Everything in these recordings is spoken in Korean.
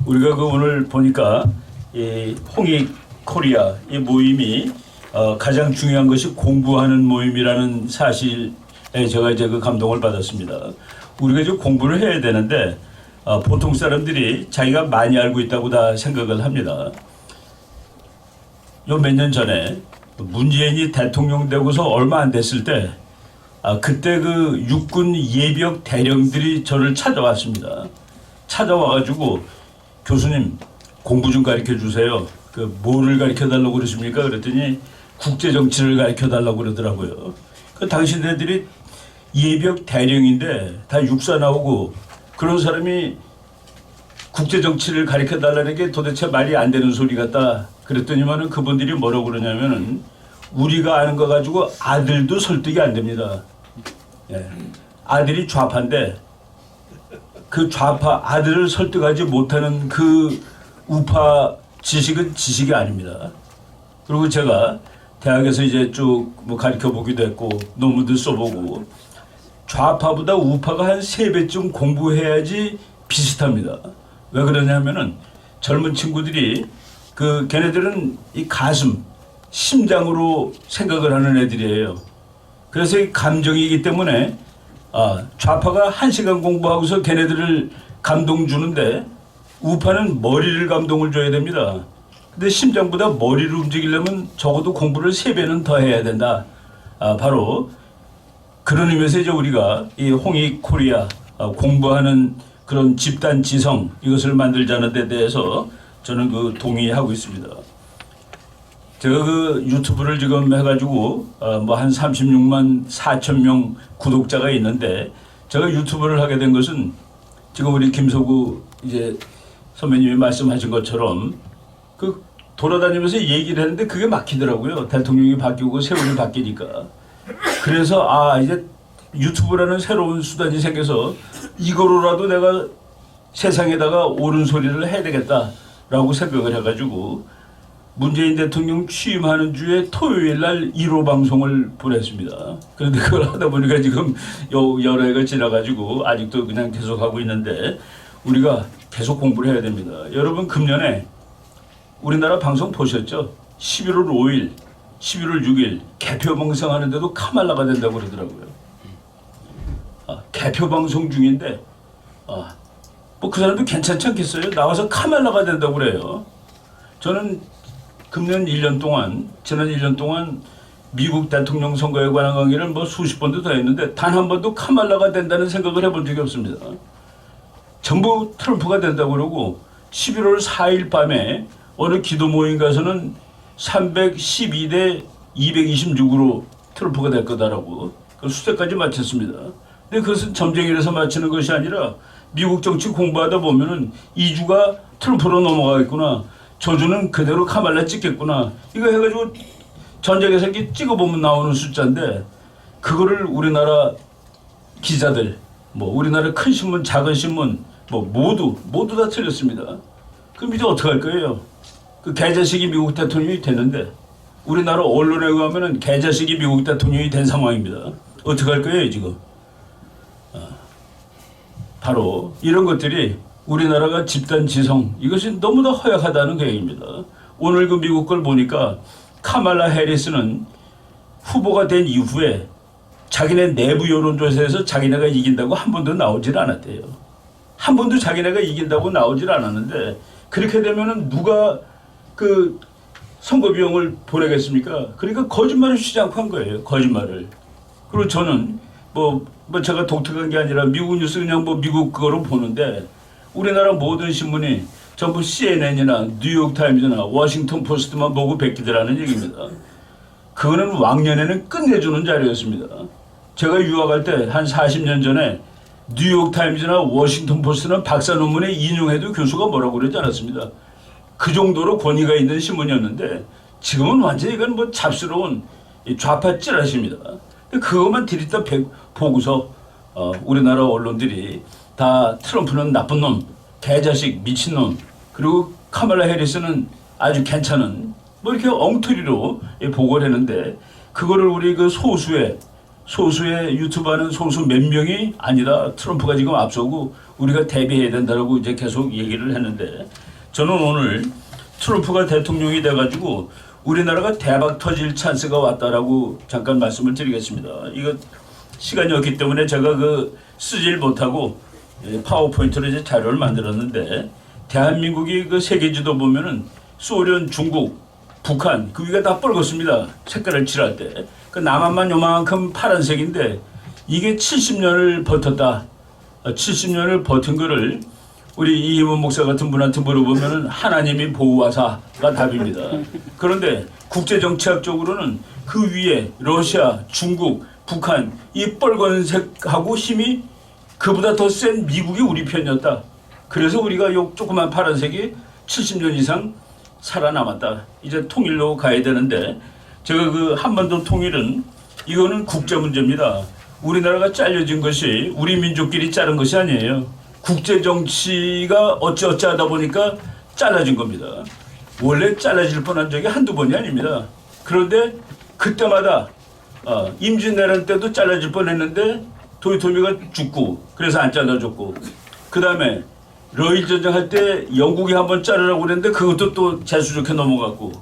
우리가 그 오늘 보니까 이 홍익 코리아 이 모임이 가장 중요한 것이 공부하는 모임이라는 사실에 제가 이제 그 감동을 받았습니다. 우리가 이제 공부를 해야 되는데 보통 사람들이 자기가 많이 알고 있다고 다 생각을 합니다. 요 몇 년 전에 문재인이 대통령 되고서 얼마 안 됐을 때 그때 그 육군 예비역 대령들이 저를 찾아왔습니다. 찾아와가지고 교수님 공부 좀 가르쳐 주세요. 그 뭐를 가르쳐 달라고 그러십니까? 그랬더니 국제 정치를 가르쳐 달라고 그러더라고요. 그 당신네들이 예비역 대령인데 다 육사 나오고 그런 사람이 국제 정치를 가르쳐 달라는 게 도대체 말이 안 되는 소리 같다. 그랬더니만은 그분들이 뭐라고 그러냐면은 우리가 아는 거 가지고 아들도 설득이 안 됩니다. 예. 아들이 좌파인데 그 좌파 아들을 설득하지 못하는 그 우파 지식은 지식이 아닙니다. 그리고 제가 대학에서 이제 쭉 뭐 가르쳐 보기도 했고 논문도 써보고 좌파보다 우파가 한 3배쯤 공부해야지 비슷합니다. 왜 그러냐면은 젊은 친구들이 그 걔네들은 이 가슴, 심장으로 생각을 하는 애들이에요. 그래서 이 감정이기 때문에 좌파가 1시간 공부하고서 걔네들을 감동 주는데 우파는 머리를 감동을 줘야 됩니다. 근데 심장보다 머리를 움직이려면 적어도 공부를 3배는 더 해야 된다. 바로 그런 의미에서 이제 우리가 이 홍익 코리아 공부하는 그런 집단 지성 이것을 만들자는 데 대해서 저는 그 동의하고 있습니다. 제가 그 유튜브를 지금 해가지고 뭐 한 36만 4천 명 구독자가 있는데 제가 유튜브를 하게 된 것은 지금 우리 김서구 이제 선배님이 말씀하신 것처럼 그 돌아다니면서 얘기를 했는데 그게 막히더라고요. 대통령이 바뀌고 세월이 바뀌니까. 그래서 이제 유튜브라는 새로운 수단이 생겨서 이거로라도 내가 세상에다가 옳은 소리를 해야 되겠다라고 생각을 해가지고 문재인 대통령 취임하는 주에 토요일 날 1호 방송을 보냈습니다. 그런데 그걸 하다 보니까 지금 여러 해가 지나가지고 아직도 그냥 계속 하고 있는데 우리가 계속 공부를 해야 됩니다. 여러분 금년에 우리나라 방송 보셨죠? 11월 5일, 11월 6일 개표 방송 하는데도 카말라가 된다고 그러더라고요. 개표 방송 중인데 뭐 그 사람도 괜찮지 않겠어요? 나와서 카말라가 된다고 그래요. 저는 금년 1년 동안, 지난 1년 동안 미국 대통령 선거에 관한 강의를 뭐 수십 번도 더 했는데 단 한 번도 카말라가 된다는 생각을 해본 적이 없습니다. 전부 트럼프가 된다고 그러고 11월 4일 밤에 어느 기도 모임 가서는 312대 226으로 트럼프가 될 거다라고 그 수세까지 마쳤습니다. 근데 그것은 점쟁이라서 맞추는 것이 아니라 미국 정치 공부하다 보면은 2주가 트럼프로 넘어가겠구나. 저주는 그대로 카말라 찍겠구나. 이거 해가지고 전쟁에서 이렇게 찍어보면 나오는 숫자인데 그거를 우리나라 기자들, 뭐 우리나라 큰 신문, 작은 신문, 뭐 모두 다 틀렸습니다. 그럼 이제 어떻게 할 거예요? 그 개자식이 미국 대통령이 됐는데 우리나라 언론에 의하면은 개자식이 미국 대통령이 된 상황입니다. 어떻게 할 거예요 지금? 바로 이런 것들이 우리나라가 집단 지성 이것이 너무나 허약하다는 계획입니다. 오늘 그 미국 걸 보니까 카말라 해리스는 후보가 된 이후에 자기네 내부 여론조사에서 자기네가 이긴다고 한 번도 나오질 않았대요. 한 번도 자기네가 이긴다고 나오질 않았는데 그렇게 되면은 누가 그 선거 비용을 보내겠습니까? 그러니까 거짓말을 쉬지 않고 한 거예요. 거짓말을. 그리고 저는 뭐 제가 독특한 게 아니라 미국 뉴스 그냥 뭐 미국 그거로 보는데 우리나라 모든 신문이 전부 CNN이나 뉴욕타임즈나 워싱턴 포스트만 보고 베끼더라는 얘기입니다. 그거는 왕년에는 끝내주는 자료였습니다. 제가 유학할 때 한 40년 전에 뉴욕타임즈나 워싱턴 포스트는 박사 논문에 인용해도 교수가 뭐라고 그러지 않았습니다. 그 정도로 권위가 있는 신문이었는데 지금은 완전히 이건 뭐 잡스러운 좌파 찌라시입니다. 그것만 들이다 보고서 우리나라 언론들이 다 트럼프는 나쁜 놈, 개자식, 미친놈, 그리고 카말라 해리스는 아주 괜찮은 뭐 이렇게 엉터리로 보고를 했는데 그거를 우리 그 소수의 소수의 유튜브 하는 소수 몇 명이 아니다. 트럼프가 지금 앞서고 우리가 대비해야 된다라고 이제 계속 얘기를 했는데 저는 오늘 트럼프가 대통령이 돼가지고 우리나라가 대박 터질 찬스가 왔다라고 잠깐 말씀을 드리겠습니다. 이거 시간이 없기 때문에 제가 쓰질 못하고 파워포인트로 이제 자료를 만들었는데 대한민국이 그 세계 지도 보면은 소련, 중국, 북한 그 위가 다 뻘겋습니다. 색깔을 칠할 때. 그 남한만 요만큼 파란색인데 이게 70년을 버텼다. 70년을 버틴 거를 우리 이희문 목사 같은 분한테 물어보면은 하나님이 보호하사가 답입니다. 그런데 국제정치학적으로는 그 위에 러시아, 중국, 북한 이 빨간색하고 힘이 그보다 더 센 미국이 우리 편이었다. 그래서 우리가 요 조그만 파란색이 70년 이상 살아남았다. 이제 통일로 가야 되는데 제가 한반도 통일은 이거는 국제 문제입니다. 우리나라가 잘려진 것이 우리 민족끼리 자른 것이 아니에요. 국제 정치가 어찌어찌 하다 보니까 잘라진 겁니다. 원래 잘라질 뻔한 적이 한두 번이 아닙니다. 그런데 그때마다 임진왜란 때도 잘라질 뻔했는데 도요토미가 죽고 그래서 안 잘라줬고 그 다음에 러일 전쟁 할 때 영국이 한번 자르라고 그랬는데 그것도 또 재수족해 넘어갔고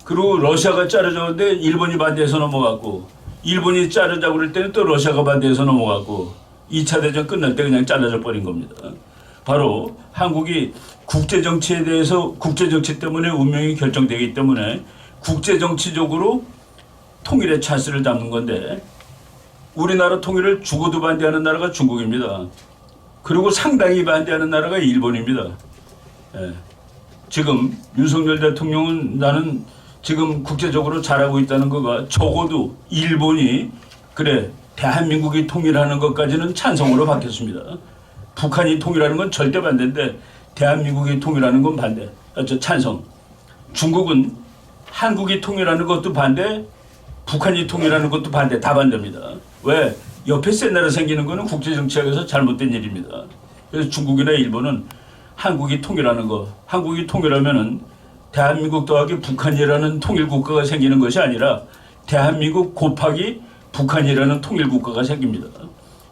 그리고 러시아가 자르자는데 일본이 반대해서 넘어갔고 일본이 자르자고 그럴 때는 또 러시아가 반대해서 넘어갔고 2차 대전 끝날 때 그냥 잘라져 버린 겁니다. 바로 한국이 국제정치에 대해서 국제정치 때문에 운명이 결정되기 때문에 국제정치적으로 통일의 찬스를 담는 건데 우리나라 통일을 죽어도 반대하는 나라가 중국입니다. 그리고 상당히 반대하는 나라가 일본입니다. 지금 윤석열 대통령은 나는 지금 국제적으로 잘하고 있다는 거가 적어도 일본이 그래 대한민국이 통일하는 것까지는 찬성으로 바뀌었습니다. 북한이 통일하는 건 절대 반대인데 대한민국이 통일하는 건 반대. 찬성. 중국은 한국이 통일하는 것도 반대, 북한이 통일하는 것도 반대. 다 반대입니다. 왜? 옆에 센 나라 생기는 거는 국제정치학에서 잘못된 일입니다. 그래서 중국이나 일본은 한국이 통일하는 거, 한국이 통일하면은 대한민국 더하기 북한이라는 통일국가가 생기는 것이 아니라 대한민국 곱하기 북한이라는 통일국가가 생깁니다.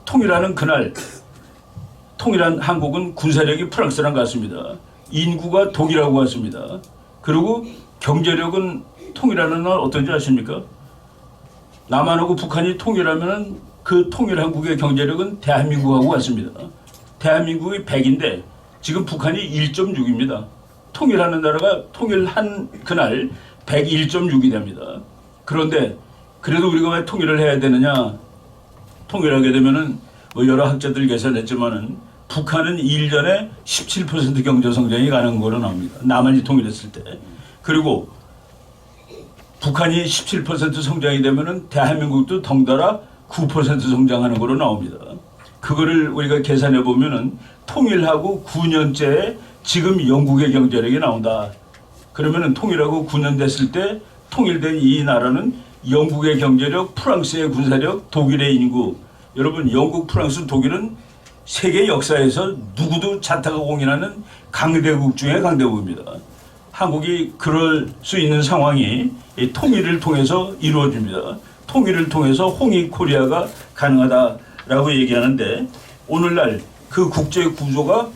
통일하는 그날 통일한 한국은 군사력이 프랑스랑 같습니다. 인구가 독일하고 같습니다. 그리고 경제력은 통일하는 날 어떤지 아십니까? 남한하고 북한이 통일하면 그 통일 한국의 경제력은 대한민국하고 같습니다. 대한민국이 100인데 지금 북한이 1.6입니다. 통일하는 나라가 통일한 그날 101.6이 됩니다. 그런데 그래도 우리가 왜 통일을 해야 되느냐? 통일하게 되면은 뭐 여러 학자들 계산했지만은 북한은 1년에 17% 경제 성장이 가는 거로 나옵니다. 남한이 통일했을 때. 그리고 북한이 17% 성장이 되면은 대한민국도 덩달아 9% 성장하는 거로 나옵니다. 그거를 우리가 계산해 보면은 통일하고 9년째에 지금 영국의 경제력이 나온다. 그러면은 통일하고 9년 됐을 때 통일된 이 나라는 영국의 경제력, 프랑스의 군사력, 독일의 인구. 여러분 영국, 프랑스, 독일은 세계 역사에서 누구도 자타가 공인하는 강대국 중에 강대국입니다. 한국이 그럴 수 있는 상황이 통일을 통해서 이루어집니다. 통일을 통해서 홍익 코리아가 가능하다라고 얘기하는데 오늘날 그 국제 구조가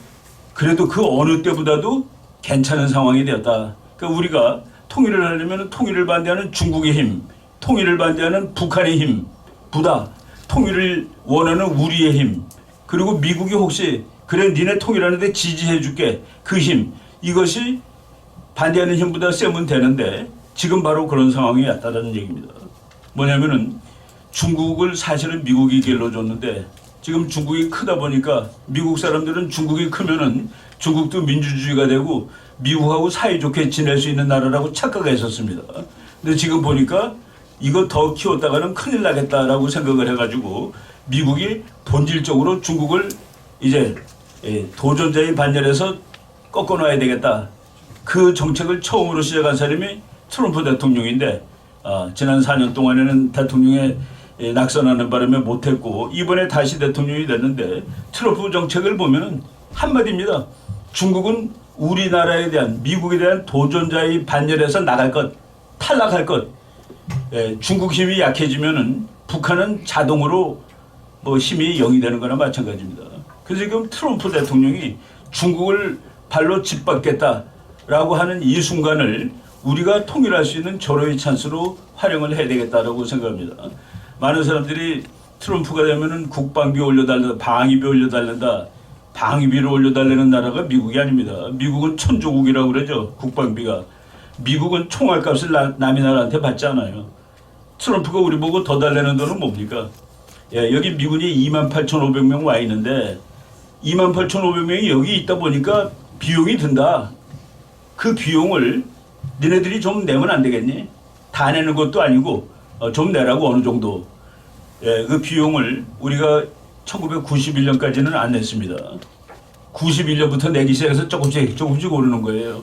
그래도 그 어느 때보다도 괜찮은 상황이 되었다. 그러니까 우리가 통일을 하려면 통일을 반대하는 중국의 힘, 통일을 반대하는 북한의 힘 보다 통일을 원하는 우리의 힘, 그리고 미국이 혹시 그래 니네 통일하는데 지지해 줄게 그 힘, 이것이 반대하는 힘보다 세면 되는데 지금 바로 그런 상황이 왔다는 얘기입니다. 뭐냐면은 중국을 사실은 미국이 길러줬는데 지금 중국이 크다 보니까 미국 사람들은 중국이 크면은 중국도 민주주의가 되고 미국하고 사이좋게 지낼 수 있는 나라라고 착각했었습니다. 근데 지금 보니까 이거 더 키웠다가는 큰일 나겠다라고 생각을 해가지고 미국이 본질적으로 중국을 이제 도전자의 반열에서 꺾어놔야 되겠다. 그 정책을 처음으로 시작한 사람이 트럼프 대통령인데 지난 4년 동안에는 대통령의 낙선하는 바람에 못했고 이번에 다시 대통령이 됐는데 트럼프 정책을 보면은 한마디입니다. 중국은 우리나라에 대한 미국에 대한 도전자의 반열에서 나갈 것, 탈락할 것. 중국 힘이 약해지면은 북한은 자동으로 뭐 힘이 0이 되는 거나 마찬가지입니다. 그래서 지금 트럼프 대통령이 중국을 발로 짓밟겠다라고 하는 이 순간을 우리가 통일할 수 있는 절호의 찬스로 활용을 해야 되겠다라고 생각합니다. 많은 사람들이 트럼프가 되면은 국방비 올려달라, 방위비 올려달란다. 방위비를 올려달라는 나라가 미국이 아닙니다. 미국은 천조국이라고 그러죠. 국방비가. 미국은 총알값을 남의 나라한테 받지 않아요. 트럼프가 우리 보고 더 달라는 돈은 뭡니까? 예, 여기 미군이 28,500명 와 있는데 28,500명이 여기 있다 보니까 비용이 든다. 그 비용을 니네들이 좀 내면 안 되겠니? 다 내는 것도 아니고 좀 내라고 어느 정도. 예, 그 비용을 우리가 1991년까지는 안 냈습니다. 91년부터 내기 시작해서 조금씩 오르는 거예요.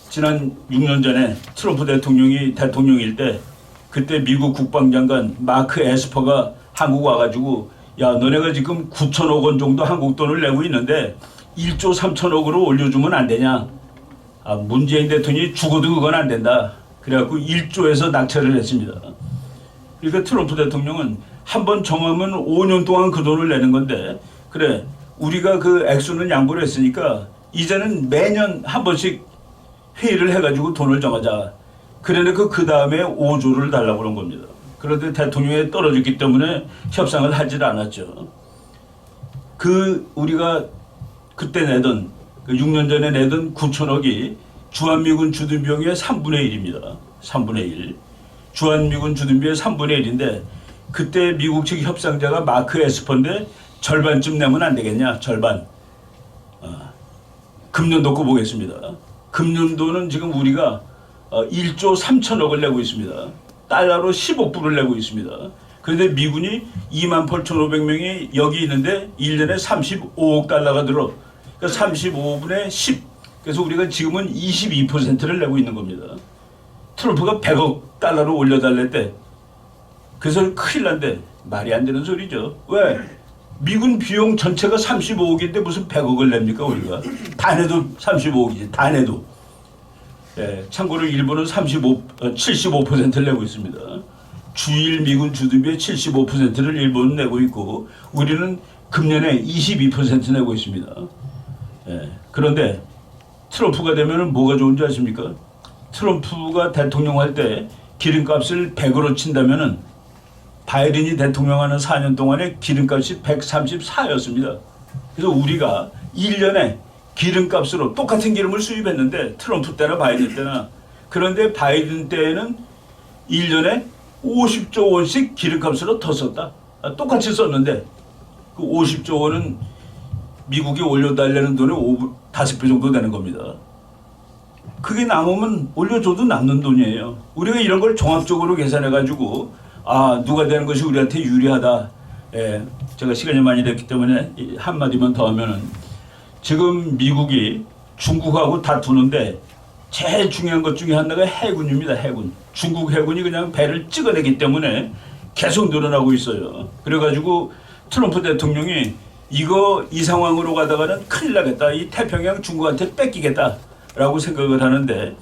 지난 6년 전에 트럼프 대통령이 대통령일 때 그때 미국 국방장관 마크 에스퍼가 한국 와가지고 야 너네가 지금 9천억 원 정도 한국 돈을 내고 있는데 1조 3천억으로 올려주면 안 되냐. 아, 문재인 대통령이 죽어도 그건 안 된다. 그래갖고 1조에서 낙찰을 했습니다. 그러니까 트럼프 대통령은 한 번 정하면 5년 동안 그 돈을 내는 건데 그래 우리가 그 액수는 양보를 했으니까 이제는 매년 한 번씩 회의를 해가지고 돈을 정하자. 그래놓고 그 다음에 5조를 달라고 그런 겁니다. 그런데 대통령이 떨어졌기 때문에 협상을 하질 않았죠. 그 우리가 그때 내던 그 6년 전에 내던 9천억이 주한미군 주둔비용의 3분의 1입니다. 3분의 1. 주한미군 주둔비의 3분의 1인데 그때 미국 측 협상자가 마크 에스퍼인데 절반쯤 내면 안 되겠냐. 절반. 금년도 거 보겠습니다. 금년도는 지금 우리가 1조 3천억을 내고 있습니다. 달러로 10억불을 내고 있습니다. 그런데 미군이 28,500명이 여기 있는데 1년에 35억 달러가 들어. 그러니까 35분의 10. 그래서 우리가 지금은 22%를 내고 있는 겁니다. 트럼프가 100억 달러로 올려달랬대. 그래서 큰일 난데 말이 안 되는 소리죠. 왜? 미군 비용 전체가 35억인데 무슨 100억을 냅니까 우리가? 다 내도 35억이지. 다 내도. 예, 참고로 일본은 75%를 내고 있습니다. 주일 미군 주둔비의 75%를 일본은 내고 있고 우리는 금년에 22% 내고 있습니다. 예, 그런데 트럼프가 되면 뭐가 좋은지 아십니까? 트럼프가 대통령 할 때 기름값을 100으로 친다면은 바이든이 대통령하는 4년 동안에 기름값이 134였습니다. 그래서 우리가 1년에 기름값으로 똑같은 기름을 수입했는데 트럼프 때나 바이든 때나 그런데 바이든 때에는 1년에 50조 원씩 기름값으로 더 썼다. 똑같이 썼는데 그 50조 원은 미국이 올려달라는 돈의 5배 정도 되는 겁니다. 그게 남으면 올려줘도 남는 돈이에요. 우리가 이런 걸 종합적으로 계산해가지고 아 누가 되는 것이 우리한테 유리하다. 예, 제가 시간이 많이 됐기 때문에 한마디만 더 하면은 지금 미국이 중국하고 다투는데 제일 중요한 것 중에 하나가 해군입니다. 해군. 중국 해군이 그냥 배를 찍어내기 때문에 계속 늘어나고 있어요. 그래가지고 트럼프 대통령이 이 상황으로 가다가는 큰일 나겠다. 이 태평양 중국한테 뺏기겠다라고 생각을 하는데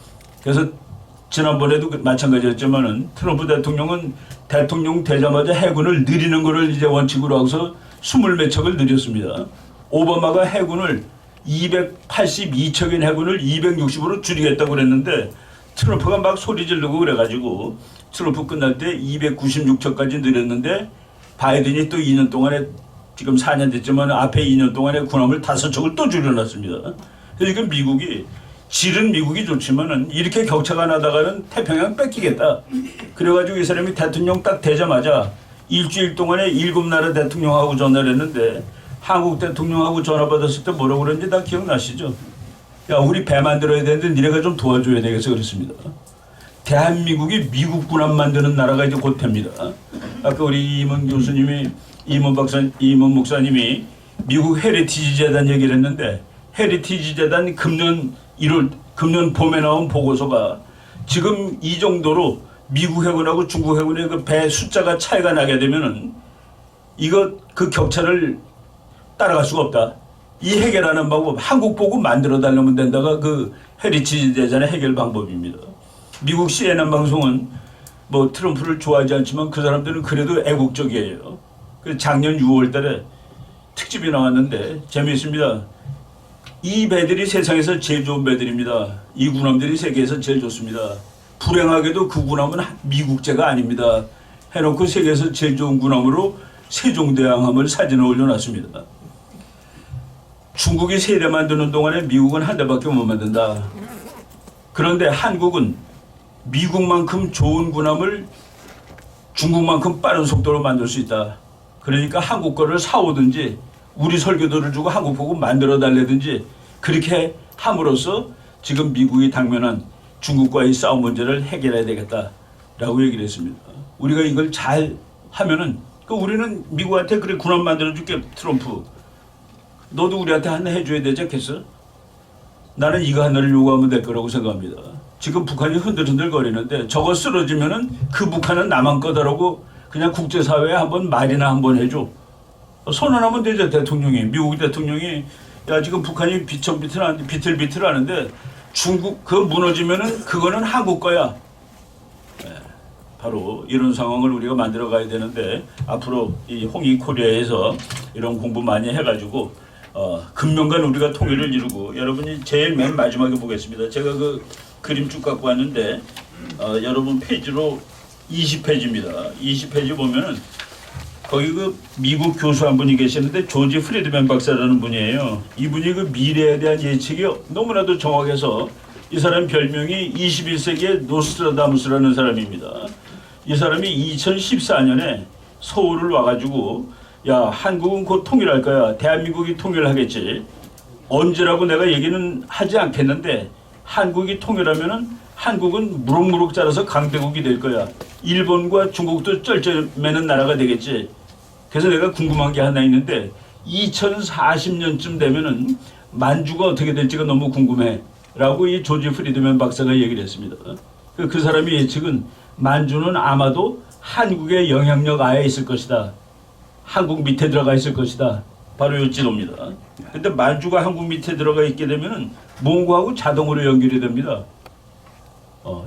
그래서 지난번에도 마찬가지였지만은 트럼프 대통령은 대통령 되자마자 해군을 늘리는 것을 이제 원칙으로 하고서 20몇 척을 늘렸습니다. 오바마가 해군을 282척인 해군을 260으로 줄이겠다고 그랬는데 트럼프가 막 소리 지르고 그래가지고 트럼프 끝날 때 296척까지 늘렸는데 바이든이 또 2년 동안에 지금 4년 됐지만 앞에 2년 동안에 군함을 5척을 또 줄여놨습니다. 그래서 지금 미국이 질은 미국이 좋지만은 이렇게 격차가 나다가는 태평양 뺏기겠다. 그래가지고 이 사람이 대통령 딱 되자마자 일주일 동안에 7나라 대통령하고 전화를 했는데 한국 대통령하고 전화 받았을 때 뭐라고 그랬는지 다 기억나시죠? 야 우리 배 만들어야 되는데 니네가 좀 도와줘야 되겠어 그랬습니다. 대한민국이 미국 군함 만드는 나라가 이제 곧 됩니다. 아까 우리 임원 교수님이 임원 목사님이 미국 헤리티지 재단 얘기를 했는데 헤리티지 재단 금년 봄에 나온 보고서가 지금 이 정도로 미국 해군하고 중국 해군의 그 배 숫자가 차이가 나게 되면은 그 격차를 따라갈 수가 없다. 이 해결하는 방법 한국 보고 만들어 달라면 된다가 그 헤리티지 재단의 해결 방법입니다. 미국 CNN 방송은 뭐 트럼프를 좋아하지 않지만 그 사람들은 그래도 애국적이에요. 그 작년 6월달에 특집이 나왔는데 재미있습니다. 이 배들이 세상에서 제일 좋은 배들입니다. 이 군함들이 세계에서 제일 좋습니다. 불행하게도 그 군함은 미국제가 아닙니다. 해놓고 세계에서 제일 좋은 군함으로 세종대왕함을 사진을 올려놨습니다. 중국이 3대 만드는 동안에 미국은 1대밖에 못 만든다. 그런데 한국은 미국만큼 좋은 군함을 중국만큼 빠른 속도로 만들 수 있다. 그러니까 한국 거를 사오든지 우리 설계도를 주고 한국 보고 만들어 달래든지 그렇게 함으로써 지금 미국이 당면한 중국과의 싸움 문제를 해결해야 되겠다라고 얘기를 했습니다. 우리가 이걸 잘 하면은 우리는 미국한테 그래 군함 만들어줄게 트럼프. 너도 우리한테 하나 해줘야 되지 않겠어? 나는 이거 하나를 요구하면 될 거라고 생각합니다. 지금 북한이 흔들흔들 거리는데 저거 쓰러지면은 그 북한은 남한 거다라고 그냥 국제사회에 한번 말이나 한번 해줘. 선언하면 되죠. 대통령이 미국 대통령이 야 지금 북한이 비틀비틀 하는데 중국 그 무너지면은 그거는 한국 거야. 네, 바로 이런 상황을 우리가 만들어 가야 되는데 앞으로 이 홍익 코리아에서 이런 공부 많이 해가지고 금년간 우리가 통일을 이루고 여러분이 제일 맨 마지막에 보겠습니다. 제가 그 그림 쭉 갖고 왔는데 여러분 페이지로 20페이지입니다. 20페이지 보면은 거기 그 미국 교수 한 분이 계시는데 조지 프리드맨 박사라는 분이에요. 이분이 그 미래에 대한 예측이 너무나도 정확해서 이 사람 별명이 21세기의 노스트라다무스라는 사람입니다. 이 사람이 2014년에 서울을 와가지고 야 한국은 곧 통일할 거야. 대한민국이 통일하겠지. 언제라고 내가 얘기는 하지 않겠는데 한국이 통일하면은 한국은 무럭무럭 자라서 강대국이 될 거야. 일본과 중국도 쩔쩔매는 나라가 되겠지. 그래서 내가 궁금한 게 하나 있는데 2040년쯤 되면은 만주가 어떻게 될지가 너무 궁금해. 라고 이 조지 프리드맨 박사가 얘기를 했습니다. 그 사람의 예측은 만주는 아마도 한국의 영향력 아래 있을 것이다. 한국 밑에 들어가 있을 것이다. 바로 이 지도입니다. 근데 만주가 한국 밑에 들어가 있게 되면은 몽고하고 자동으로 연결이 됩니다.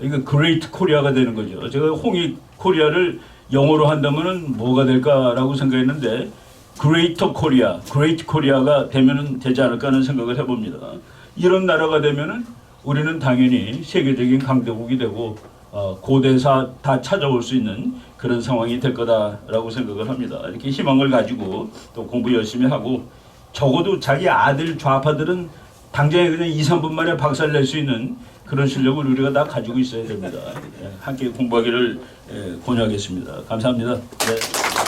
이거 그레이트 코리아가 되는 거죠. 제가 홍익 코리아를 영어로 한다면은 뭐가 될까라고 생각했는데 그레이터 코리아, 그레이트 코리아가 되면은 되지 않을까 하는 생각을 해봅니다. 이런 나라가 되면은 우리는 당연히 세계적인 강대국이 되고 고대사 다 찾아올 수 있는 그런 상황이 될 거다라고 생각을 합니다. 이렇게 희망을 가지고 또 공부 열심히 하고 적어도 자기 아들 좌파들은 당장에 그냥 2, 3분 만에 박살 낼 수 있는 그런 실력을 우리가 다 가지고 있어야 됩니다. 함께 공부하기를 권유하겠습니다. 감사합니다. 네.